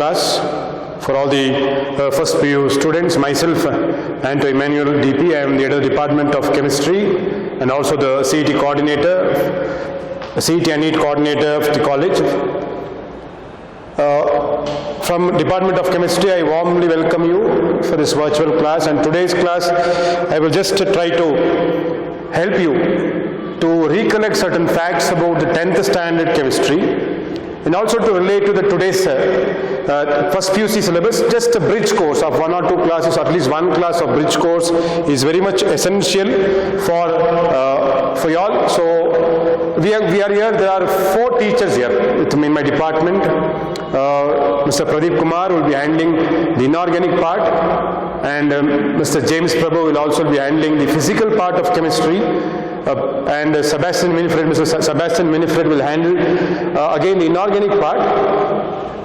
class for all the first PU students. Myself, Anto Emmanuel DP, I am the head of the Department of Chemistry and also the CET coordinator, CET and NEET coordinator of the college. From Department of Chemistry, I warmly welcome you for this virtual class, and today's class I will just try to help you to recollect certain facts about the 10th standard chemistry and also to relate to the today's first PUC syllabus. Just a bridge course of 1 or 2 classes, or at least 1 class of bridge course is very much essential for you all. So we are here, there are 4 teachers here with me in my department. Mr. Pradeep Kumar will be handling the inorganic part, and Mr. James Prabhu will also be handling the physical part of chemistry, and Sebastian Winifred, Mr. Sebastian Winifred will handle again the inorganic part,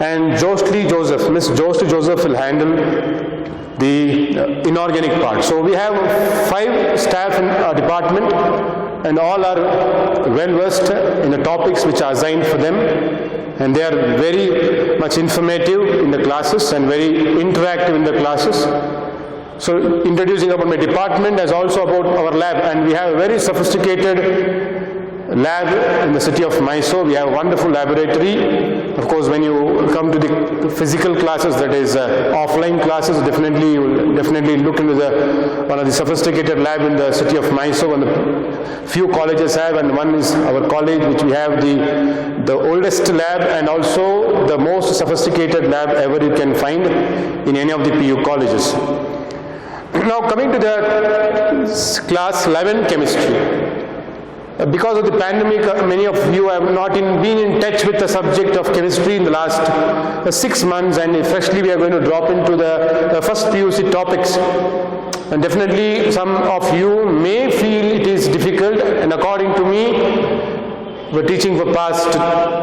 and Jostly Joseph, Miss Jostly Joseph will handle the inorganic part. So we have 5 staff in our department, and all are well versed in the topics which are assigned for them, and they are very much informative in the classes and very interactive in the classes. So introducing about my department as also about our lab, and we have a very sophisticated lab in the city of Mysore. We have a wonderful laboratory. Of course, when you come to the physical classes, that is offline classes, definitely you will definitely look into one of the sophisticated lab in the city of Mysore. And the few colleges have, and one is our college, which we have the oldest lab and also the most sophisticated lab ever you can find in any of the PU colleges. Now coming to the class 11 chemistry. Because of the pandemic, many of you have not been in touch with the subject of chemistry in the last 6 months, and freshly we are going to drop into the first PUC topics. And definitely some of you may feel it is difficult, and according to me, we're teaching for past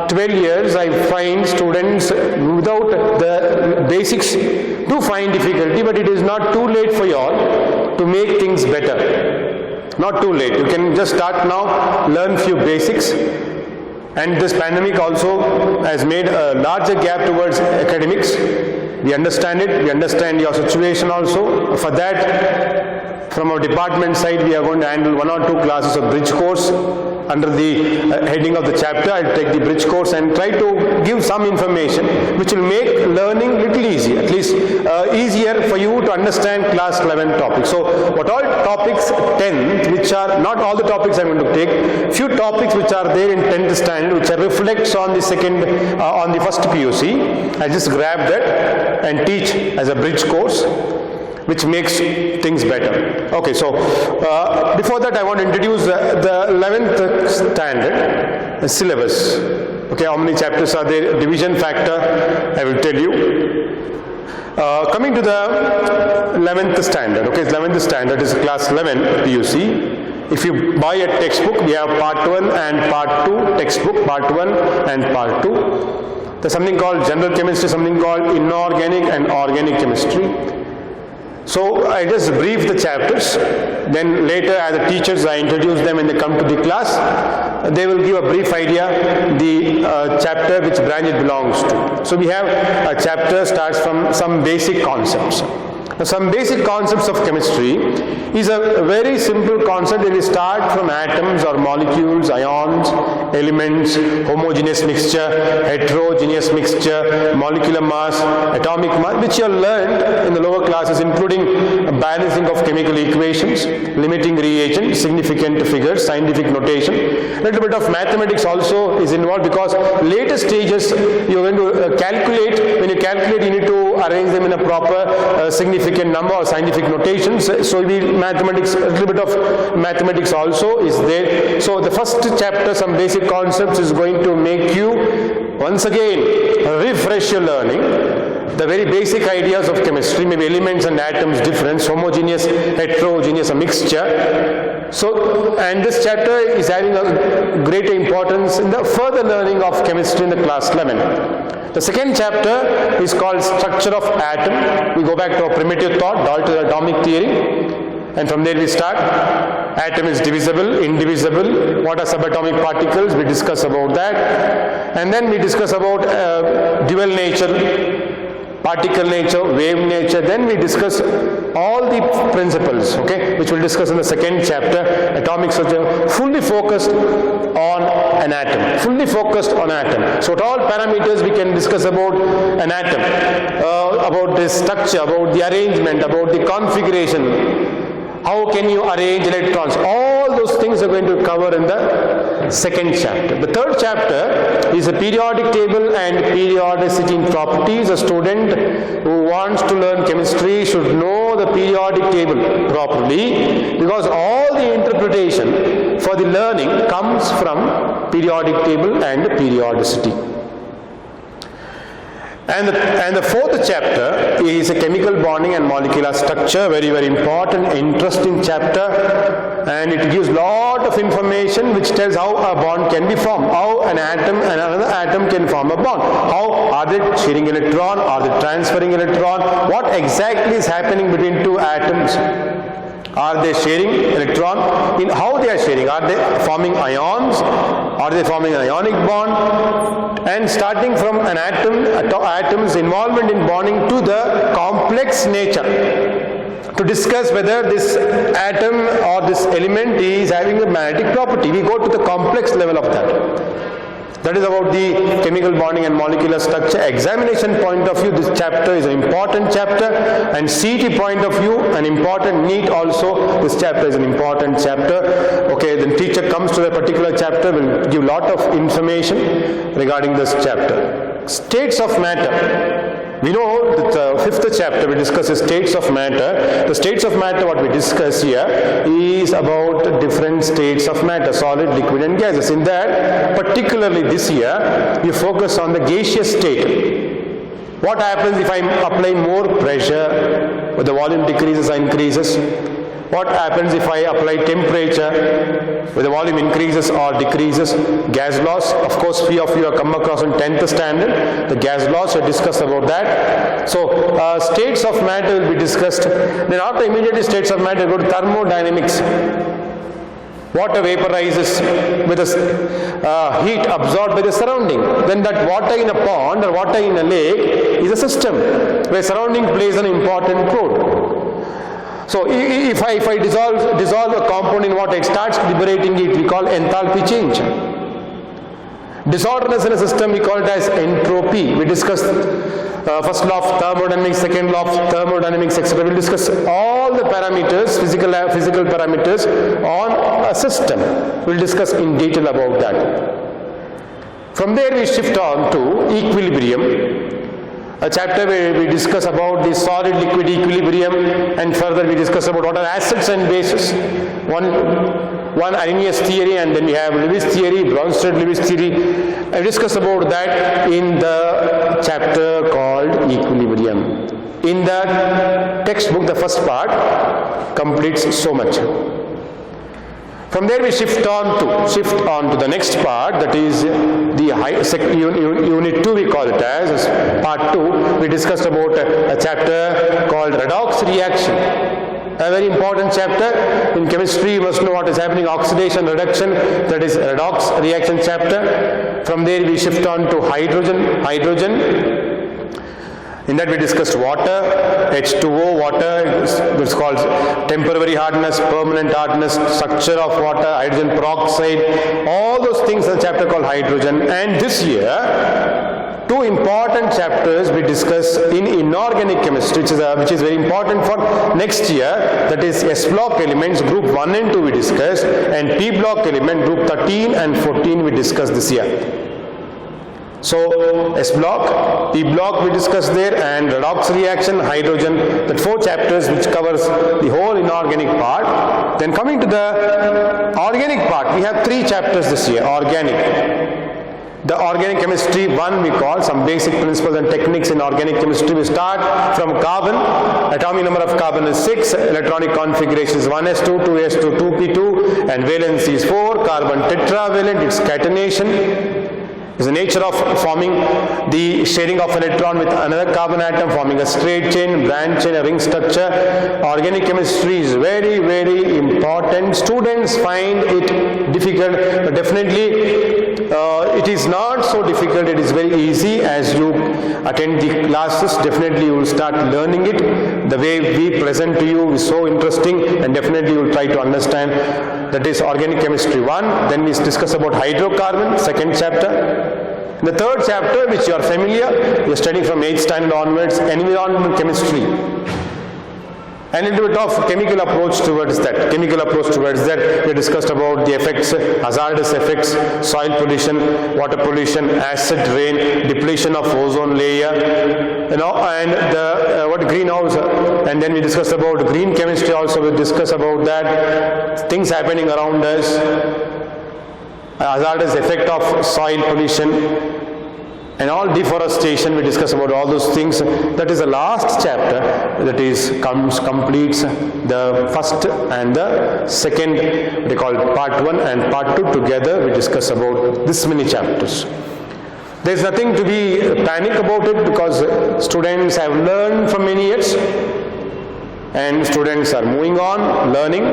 12 years, I find students without the basics do find difficulty, but it is not too late for you all to make things better. Not too late. You can just start now, learn few basics. And this pandemic also has made a larger gap towards academics. We understand it. We understand your situation also. For that, from our department side, we are going to handle 1 or 2 classes of bridge course. Under the heading of the chapter, I'll take the bridge course and try to give some information which will make learning little easier, at least easier for you to understand class 11 topics. So what all topics 10th, which are not all the topics I'm going to take, few topics which are there in 10th standard which reflects on the first PUC, I just grab that and teach as a bridge course, which makes things better. Okay, so before that I want to introduce the 11th standard syllabus. Okay, how many chapters are there? Division factor, I will tell you. Coming to the 11th standard. Okay, 11th standard is class 11 PUC. If you buy a textbook, we have part 1 and part 2 textbook, part 1 and part 2. There's something called general chemistry, something called inorganic and organic chemistry. So I just brief the chapters, then later as the teachers I introduce them when they come to the class, they will give a brief idea the chapter which branch it belongs to. So we have a chapter starts from some basic concepts. Now, some basic concepts of chemistry is a very simple concept. It will start from atoms or molecules, ions, elements, homogeneous mixture, heterogeneous mixture, molecular mass, atomic mass, which you have learned in the lower classes, including balancing of chemical equations, limiting reagent, significant figures, scientific notation. A little bit of mathematics also is involved, because later stages you are going to calculate. When you calculate, you need to arrange them in a proper significant number or scientific notations. So mathematics, a little bit of mathematics also is there. So the first chapter, some basic concepts, is going to make you once again refresh your learning. The very basic ideas of chemistry, maybe elements and atoms, difference, homogeneous, heterogeneous, a mixture. So, and this chapter is having a greater importance in the further learning of chemistry in the class 11. The second chapter is called Structure of Atom. We go back to our primitive thought, Dalton's atomic theory, and from there we start. Atom is divisible, indivisible, what are subatomic particles, we discuss about that, and then we discuss about dual nature, particle nature, wave nature. Then we discuss all the principles, okay, which we'll discuss in the second chapter, atomic structure, fully focused on an atom, fully focused on atom. So at all parameters we can discuss about an atom, about the structure, about the arrangement, about the configuration, how can you arrange electrons. All those things are going to cover in the second chapter. The third chapter is a periodic table and periodicity properties. A student who wants to learn chemistry should know the periodic table properly, because all the interpretation for the learning comes from periodic table and periodicity. And the fourth chapter is a chemical bonding and molecular structure, very, very important, interesting chapter, and it gives lot of information which tells how a bond can be formed, how an atom and another atom can form a bond, how are they sharing electron, are they transferring electron, what exactly is happening between two atoms. Are they sharing electron? In how they are sharing? Are they forming ions? Are they forming an ionic bond? And starting from an atom's involvement in bonding to the complex nature, to discuss whether this atom or this element is having a magnetic property. We go to the complex level of that. That is about the chemical bonding and molecular structure. Examination point of view, this chapter is an important chapter, and CET point of view, an important NEET also, this chapter is an important chapter. Okay, then teacher comes to the particular chapter, will give lot of information regarding this chapter. States of matter. We know that the fifth chapter we discuss is states of matter. The states of matter, what we discuss here is about different states of matter, solid, liquid and gases. In that, particularly this year, we focus on the gaseous state. What happens if I apply more pressure, the volume decreases or increases? What happens if I apply temperature, whether the volume increases or decreases? Gas laws, of course, few of you have come across in 10th standard. The gas laws, we discussed about that. So, states of matter will be discussed. Then after immediately states of matter, go to thermodynamics. Water vaporizes with the heat absorbed by the surrounding. Then that water in a pond or water in a lake is a system where surrounding plays an important role. So if I dissolve a compound in water, it starts liberating it, we call enthalpy change. Disorderness in a system, we call it as entropy. We discussed first law of thermodynamics, second law of thermodynamics, etc. We will discuss all the parameters, physical parameters on a system. We will discuss in detail about that. From there we shift on to equilibrium, a chapter where we discuss about the solid liquid equilibrium, and further we discuss about what are acids and bases. One Arrhenius theory, and then we have Lewis theory, Bronsted-Lewis theory. I discuss about that in the chapter called equilibrium. In the textbook, the first part completes so much. From there we shift on to the next part, that is the unit 2 we call it as part 2. We discussed about a chapter called redox reaction. A very important chapter in chemistry. You must know what is happening, oxidation, reduction, that is redox reaction chapter. From there we shift on to hydrogen. In that we discussed water, H2O, water, it's called temporary hardness, permanent hardness, structure of water, hydrogen peroxide, all those things in a chapter called hydrogen. And this year, two important chapters we discuss in inorganic chemistry, which is very important for next year, that is S block elements, group 1 and 2 we discuss, and P block element, group 13 and 14 we discuss this year. So, S block, P block we discussed there, and redox reaction, hydrogen, that 4 chapters which covers the whole inorganic part. Then coming to the organic part, we have 3 chapters this year, organic. The organic chemistry 1 we call some basic principles and techniques in organic chemistry. We start from carbon, atomic number of carbon is 6, electronic configuration is 1s2, 2s2, 2p2, and valency is 4, carbon tetravalent, its catenation is the nature of forming the sharing of electron with another carbon atom, forming a straight chain, branch chain, a ring structure. Organic chemistry is very, very important. Students find it difficult, but definitely it is not so difficult, it is very easy. As you attend the classes, definitely you will start learning it. The way we present to you is so interesting, and definitely you will try to understand. That is Organic Chemistry 1. Then we discuss about hydrocarbon, second chapter. The third chapter, which you are familiar, you are studying from 8th standard onwards, environmental chemistry. And a little bit of chemical approach towards that. We discussed about the effects, hazardous effects, soil pollution, water pollution, acid rain, depletion of ozone layer, and the greenhouse. And then we discussed about green chemistry also. We discussed about that, things happening around us, hazardous effect of soil pollution, and all deforestation. We discuss about all those things. That is the last chapter, that is completes the first and the second, they call it part 1 and part 2 together. We discuss about this many chapters. There is nothing to be panic about it, because students have learned for many years and students are moving on, learning.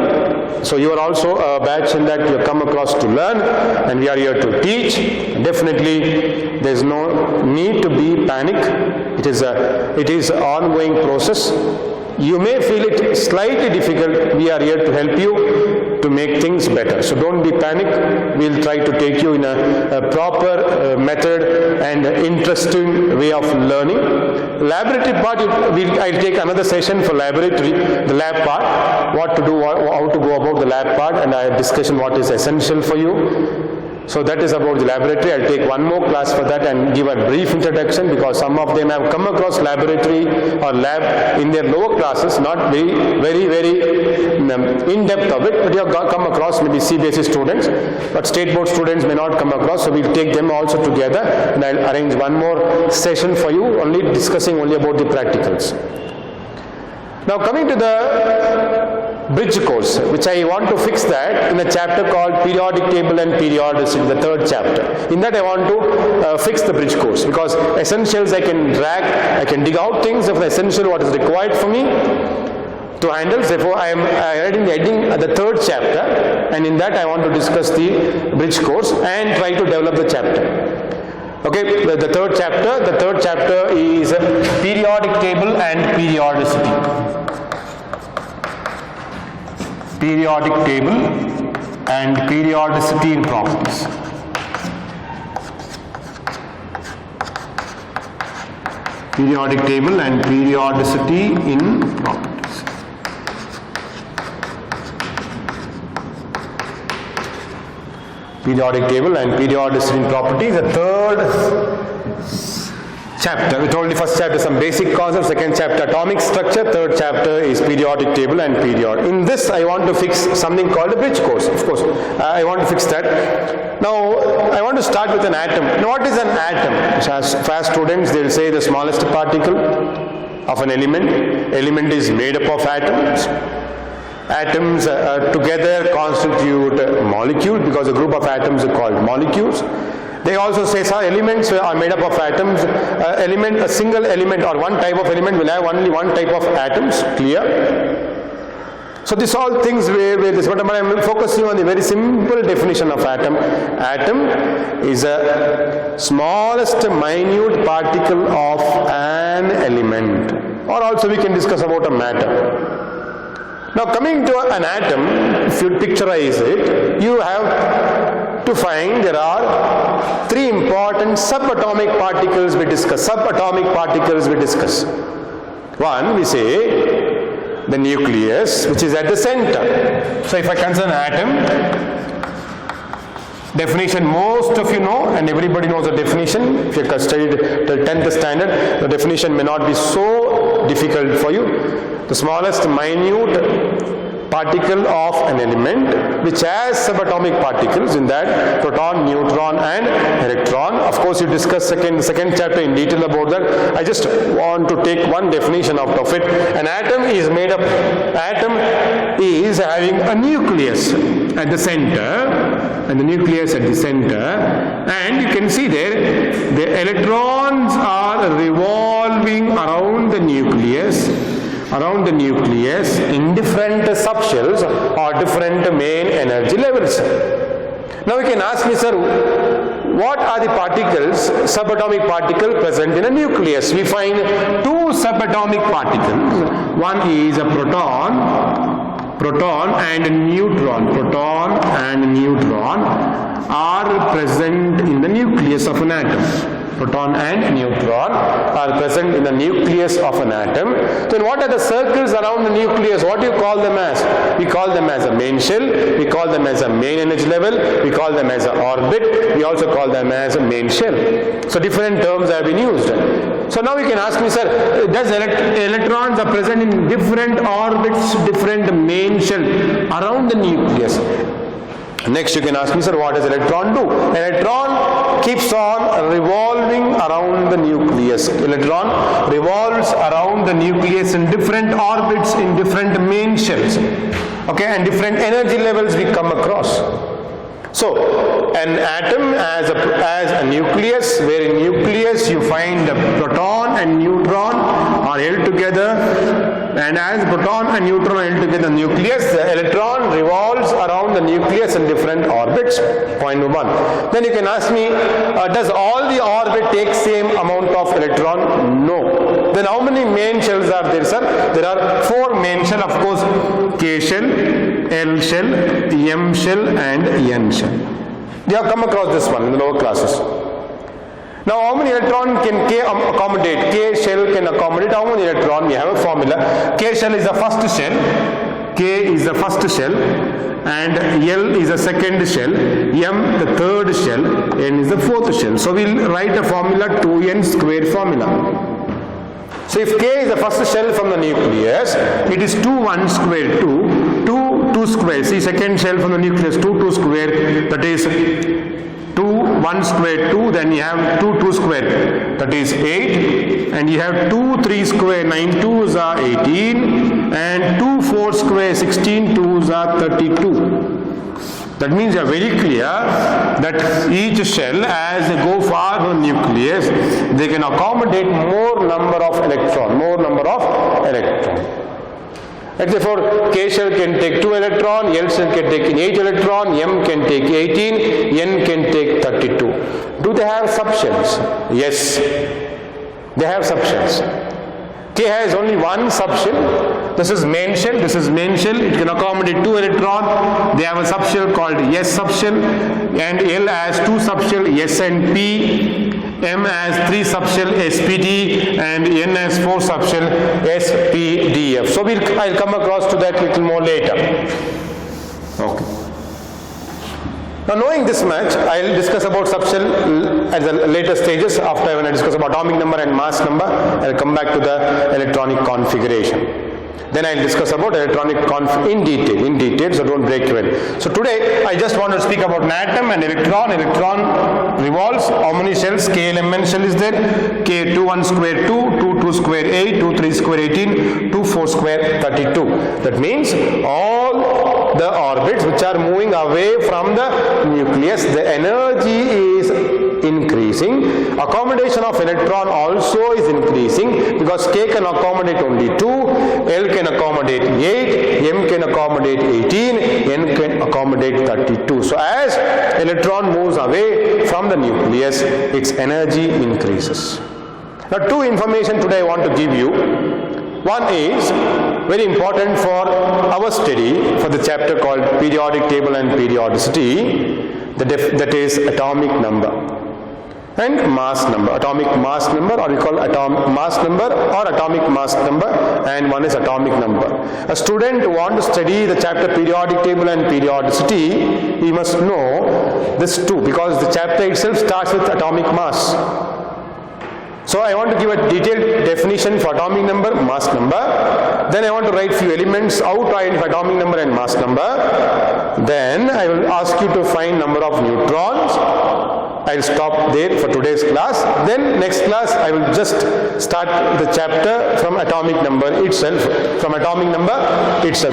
So you are also a batch in that you have come across to learn, and we are here to teach. Definitely there is no need to be panic. It is an ongoing process. You may feel it slightly difficult. We are here to help you to make things better. So don't be panic. We will try to take you in a proper method and interesting way of learning. Laboratory part, I'll take another session for laboratory, the lab part, what to do, how to go about the lab part, and I discussion what is essential for you. So that is about the laboratory. I'll take one more class for that and give a brief introduction, because some of them have come across laboratory or lab in their lower classes, not very in depth of it, but you have come across maybe CBSE students, but state board students may not come across. So we'll take them also together, and I'll arrange one more session for you, only discussing only about the practicals. Now coming to the bridge course, which I want to fix that in a chapter called periodic table and periodicity, the third chapter. In that I want to fix the bridge course, because essentials I can drag, I can dig out things of the essential what is required for me to handle. Therefore I am writing the heading at the third chapter, and in that I want to discuss the bridge course and try to develop the chapter. Okay, the third chapter is periodic table and periodicity. Periodic table and periodicity in properties. Periodic table and periodicity in properties. Periodic table and periodicity in properties. The third chapter, we told the first chapter some basic concepts, second chapter atomic structure, third chapter is periodic table and period. In this I want to fix something called a bridge course, of course. I want to fix that. Now I want to start with an atom. Now what is an atom? As students they will say the smallest particle of an element. Element is made up of atoms. Atoms together constitute a molecule, because a group of atoms are called molecules. They also say some elements are made up of atoms. A single element or one type of element will have only one type of atoms. Clear? So these all things where this, but I am focusing on the very simple definition of atom. Atom is a smallest minute particle of an element, or also we can discuss about a matter. Now coming to an atom, if you picturize it, you have to find there are three important subatomic particles we discuss. One, we say the nucleus, which is at the center. So if I consider an atom, definition most of you know, and everybody knows the definition. If you have studied till 10th standard, the definition may not be so difficult for you. The smallest minute particle of an element which has subatomic particles, in that proton, neutron and electron. Of course you discuss second chapter in detail about that. I just want to take one definition out of it. An atom is made up, atom is having a nucleus at the center, and the nucleus at the center, and you can see there the electrons are revolving around the nucleus in different subshells or different main energy levels. Now you can ask me, sir, what are the particles, subatomic particle present in a nucleus? We find two subatomic particles. One is a proton and a neutron. Proton and neutron are present in the nucleus of an atom. Proton and neutron are present in the nucleus of an atom. Then what are the circles around the nucleus? What do you call them as? We call them as a main shell, we call them as a main energy level, we call them as an orbit, we also call them as a main shell. So different terms have been used. So now you can ask me, sir, does electrons are present in different orbits, different main shell around the nucleus? Next you can ask me, sir, what does electron do? Electron keeps on revolving around the nucleus. Electron revolves around the nucleus in different orbits, in different main shells. Okay, and different energy levels we come across. So, an atom as a nucleus, where in nucleus you find the proton and neutron are held together, and as proton and neutron are held together in the nucleus, the electron revolves around the nucleus in different orbits. Point number one. Then you can ask me, does all the orbit take same amount of electron? No. Then how many main shells are there, sir? There are four main shells, of course, K shell, L shell, M shell and N shell. You have come across this one in the lower classes. Now how many electron can K accommodate? K shell can accommodate how many electron? We have a formula. K shell is the first shell, K is the first shell, and L is the second shell, M the third shell, N is the fourth shell. So we'll write a formula 2n squared formula. So if K is the first shell from the nucleus, it is 2 1 squared 2 squared. See, second shell from the nucleus, 2 squared, that is 2 1 squared 2, then you have 2 squared, that is 8, and you have 2 3 squared, 9 2s are 18, and 2 4 squared, 16 2s are 32. That means you are very clear that each shell, as they go far from the nucleus, they can accommodate more number of electron. Therefore, K shell can take 2 electron, L shell can take 8 electron, M can take 18, N can take 32. Do they have subshells? Yes, they have subshells. K has only one subshell. This is main shell, it can accommodate 2 electron. They have a subshell called S subshell, and L has 2 subshell, S and P, M has 3 subshell, SPD, and N has 4 subshell, SPDF. So I'll come across to that little more later. Okay. Now knowing this much, I'll discuss about subshell at the later stages. After when I discuss about atomic number and mass number, I'll come back to the electronic configuration. Then I'll discuss about electronic in detail, so don't break even. So today, I just want to speak about an atom and electron. Electron revolves. How many shells? K, L, M, N shell is there. K, 2 1 square 2, 2 2 square 8, 2 3 square 18, 2 4 square 32. That means all the orbits which are moving away from the nucleus, the energy is increasing. Accommodation of electron also is increasing, because K can accommodate only 2, L can accommodate 8, M can accommodate 18, N can accommodate 32. So as electron moves away from the nucleus, its energy increases. Now two information today I want to give you. One is very important for our study for the chapter called periodic table and periodicity, that is atomic number and mass number. Atomic mass number, or we call atomic mass number or atomic mass number, and one is atomic number. A student who wants to study the chapter periodic table and periodicity, he must know this too, because the chapter itself starts with atomic mass. So I want to give a detailed definition for atomic number, mass number. Then I want to write few elements, how to identify atomic number and mass number. Then I will ask you to find number of neutrons. I'll stop there for today's class. Then next class I will just start the chapter from atomic number itself.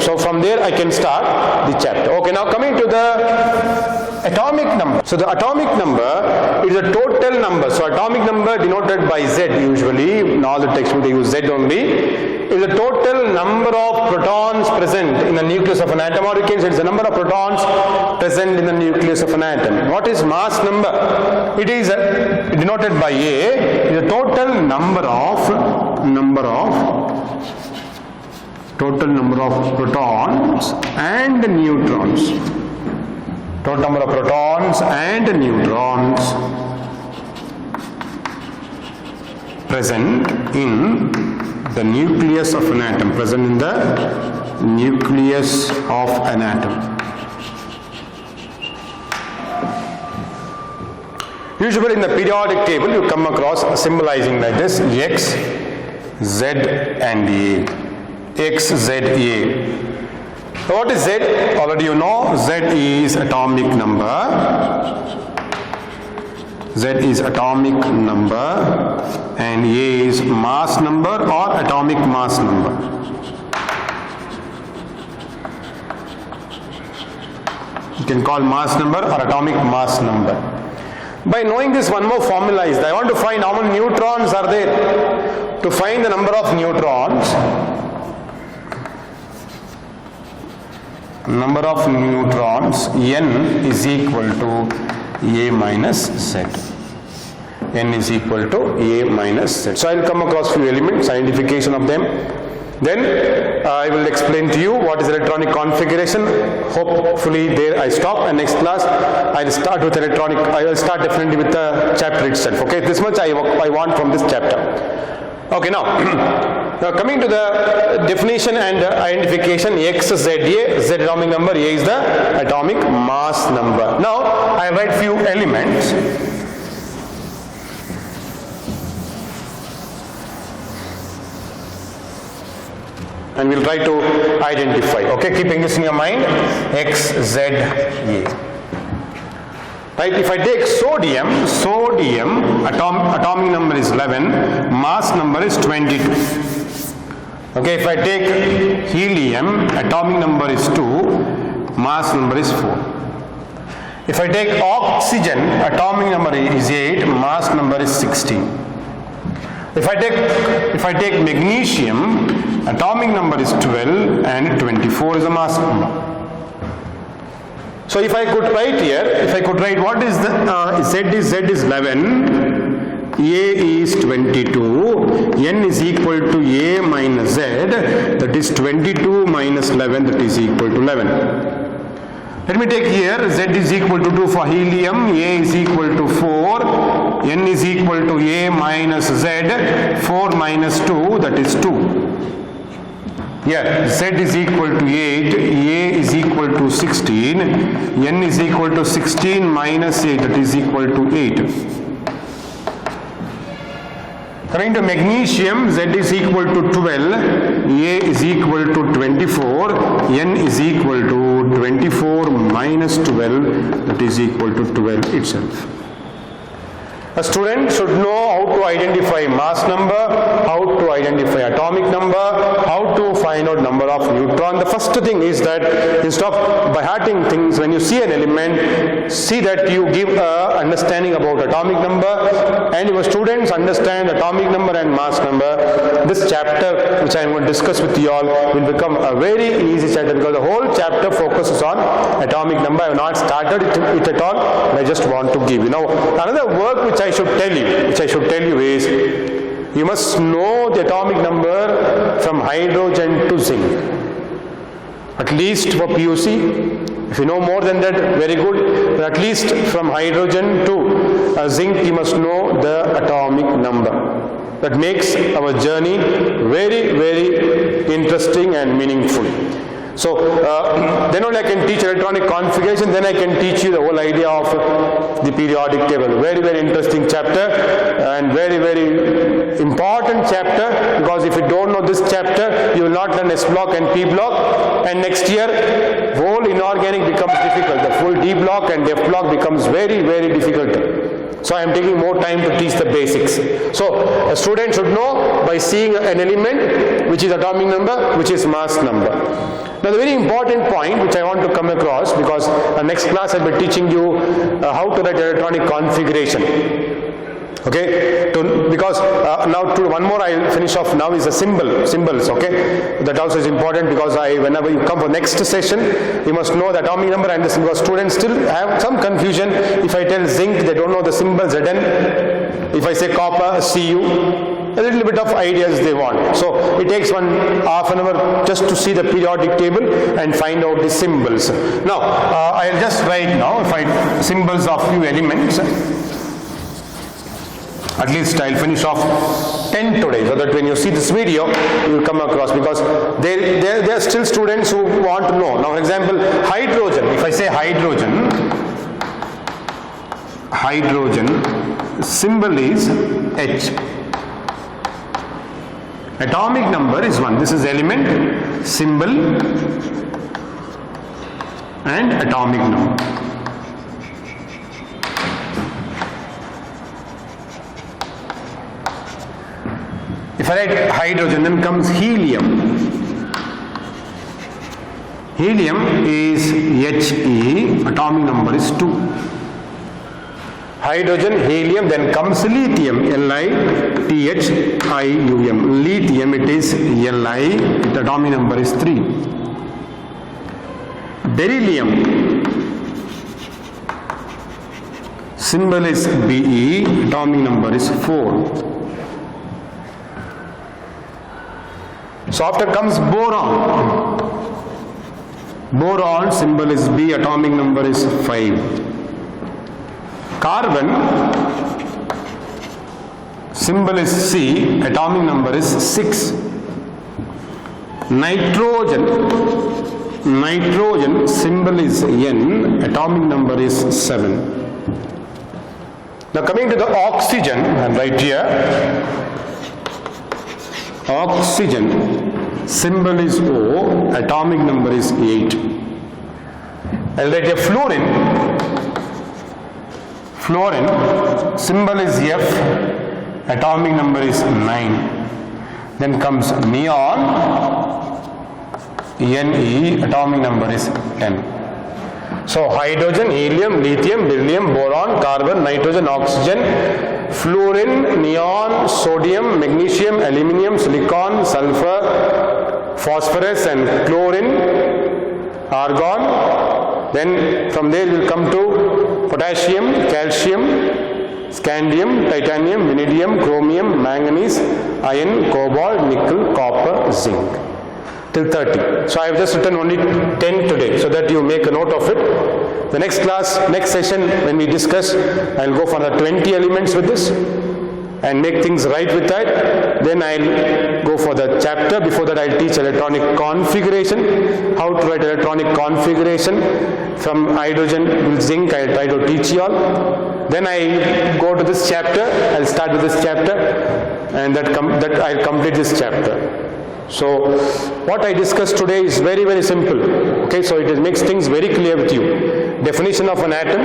So from there I can start the chapter. Okay, now coming to the atomic number. So the atomic number is a total number. So atomic number denoted by Z usually, in all the textbooks they use Z only, is the total number of protons present in the nucleus of an atom, or you can say it's the number of protons present in the nucleus of an atom. What is mass number? It is denoted by A, is the total number of protons and neutrons. Total number of protons and neutrons present in the nucleus of an atom. Present in the nucleus of an atom. Usually in the periodic table you come across symbolizing like this: X, Z and A. X, Z, A. So what is Z? Already you know, Z is atomic number. Z is atomic number and A is mass number or atomic mass number. You can call mass number or atomic mass number. By knowing this, one more formula is that I want to find how many neutrons are there. To find the number of neutrons, N is equal to A minus Z. N is equal to A minus Z. So I will come across few elements, identification of them. Then I will explain to you what is electronic configuration. Hopefully there I stop, and next class I will start with electronic. I will start definitely with the chapter itself. Okay, this much I want from this chapter. Okay, now coming to the definition and identification. X, Z, A. Z atomic number, A is the atomic mass number. Now I write few elements. And we'll try to identify. Okay, keeping this in your mind. X, Z, A. Right, if I take sodium, atomic number is 11, mass number is 22. Okay, if I take helium, atomic number is 2, mass number is 4. If I take oxygen, atomic number is 8, mass number is 16. If I take magnesium, atomic number is 12 and 24 is the mass number. So if I could write what is the Z is 11, A is 22, N is equal to A minus Z, that is 22 minus 11, that is equal to 11. Let me take here Z is equal to 2 for helium, A is equal to 4, N is equal to A minus Z, 4 minus 2, that is 2. Here Z is equal to 8, A is equal to 16, N is equal to 16 minus 8, that is equal to 8. Coming to magnesium, Z is equal to 12, A is equal to 24, N is equal to 24 minus 12, that is equal to 12 itself. A student should know how to identify mass number, how to identify atomic number, how to find out number of neutron. The first thing is that instead of by hearting things, when you see an element, see that you give a understanding about atomic number, and your students understand atomic number and mass number. This chapter which I am going to discuss with you all will become a very easy chapter, because the whole chapter focuses on atomic number. I have not started it at all, but I just want to give you. Now another work which I should tell you is, you must know the atomic number from hydrogen to zinc, at least for PUC. If you know more than that, very good, but at least from hydrogen to zinc you must know the atomic number. That makes our journey very, very interesting and meaningful. So then only I can teach electronic configuration, then I can teach you the whole idea of the periodic table. Very, very interesting chapter and very, very important chapter, because if you don't know this chapter, you will not learn S block and P block, and next year whole inorganic becomes difficult. The full D block and F block becomes very, very difficult. So I am taking more time to teach the basics. So a student should know by seeing an element which is atomic number, which is mass number. Now the very important point which I want to come across, because next class I'll be teaching you how to write electronic configuration. Okay, because now one more I'll finish off now is the symbols. Okay, that also is important because whenever you come for next session, you must know the atomic number and the symbol. Students still have some confusion. If I tell zinc, they don't know the symbol Zn. If I say copper, Cu, a little bit of ideas they want. So it takes half an hour just to see the periodic table and find out the symbols. Now I'll just write now symbols of few elements. At least I'll finish off 10 today, so that when you see this video, you will come across, because there are still students who want to know. Now, for example, hydrogen. If I say hydrogen, symbol is H. Atomic number is 1. This is element, symbol, and atomic number. If I write hydrogen, then comes helium. Helium is He, atomic number is 2. Hydrogen, helium, then comes lithium, Lithium. Lithium, it is Li, its atomic number is 3. Beryllium, symbol is Be, atomic number is 4. So after comes boron. Boron, symbol is B, atomic number is 5. Carbon, symbol is C, atomic number is 6. Nitrogen, symbol is N, atomic number is 7. Now coming to the oxygen, and right here, oxygen, symbol is O, atomic number is 8. I'll write a fluorine. Fluorine, symbol is F, atomic number is 9. Then comes neon, Ne, atomic number is 10. So hydrogen, helium, lithium, beryllium, boron, carbon, nitrogen, oxygen, fluorine, neon, sodium, magnesium, aluminium, silicon, sulfur, phosphorus and chlorine, argon. Then from there we will come to potassium, calcium, scandium, titanium, vanadium, chromium, manganese, iron, cobalt, nickel, copper, zinc. Till 30. So I have just written only 10 today, so that you make a note of it. The next class, next session, when we discuss, I will go for the 20 elements with this and make things right with that. Then I will go for the chapter. Before that I will teach electronic configuration, how to write electronic configuration. From hydrogen to zinc I will try to teach you all. Then I go to this chapter, I will start with this chapter, and that I will complete this chapter. So what I discussed today is very, very simple. Okay, so it makes things very clear with you. Definition of an atom,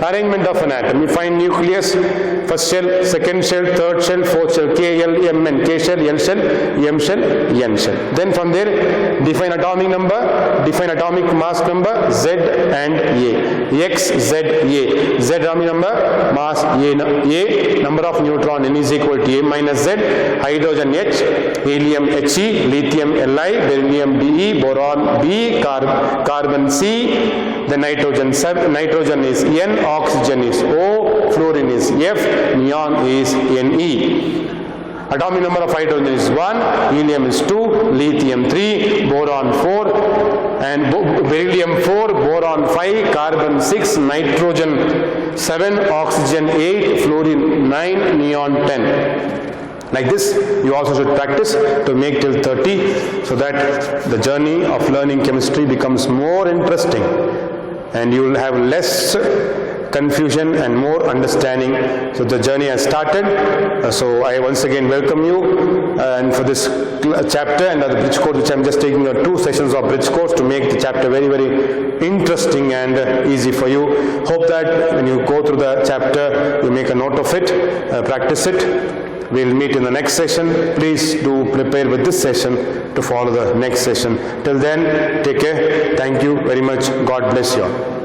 arrangement of an atom. You find nucleus, first shell, second shell, third shell, fourth shell, K, L, M, N, K shell, L shell, M shell, N shell. Then from there, define atomic number, define atomic mass number, Z and A. X, Z, A. Z atomic number, mass A, number of neutron N is equal to A minus Z, hydrogen H, helium He, lithium Li, beryllium Be, boron B, carbon C, then nitrogen is N, oxygen is O, fluorine is F, neon is Ne. Atomic number of hydrogen is 1, helium is 2, lithium 3, boron 4, and beryllium 4, boron 5, carbon 6, nitrogen 7, oxygen 8, fluorine 9, neon 10. Like this, you also should practice to make till 30, so that the journey of learning chemistry becomes more interesting and you will have less confusion and more understanding. So the journey has started. So I once again welcome you and for this chapter and the bridge course, which I am just taking 2 sessions of bridge course to make the chapter very, very interesting and easy for you. Hope that when you go through the chapter, you make a note of it, practice it. We'll meet in the next session. Please do prepare with this session to follow the next session. Till then, take care. Thank you very much. God bless you all.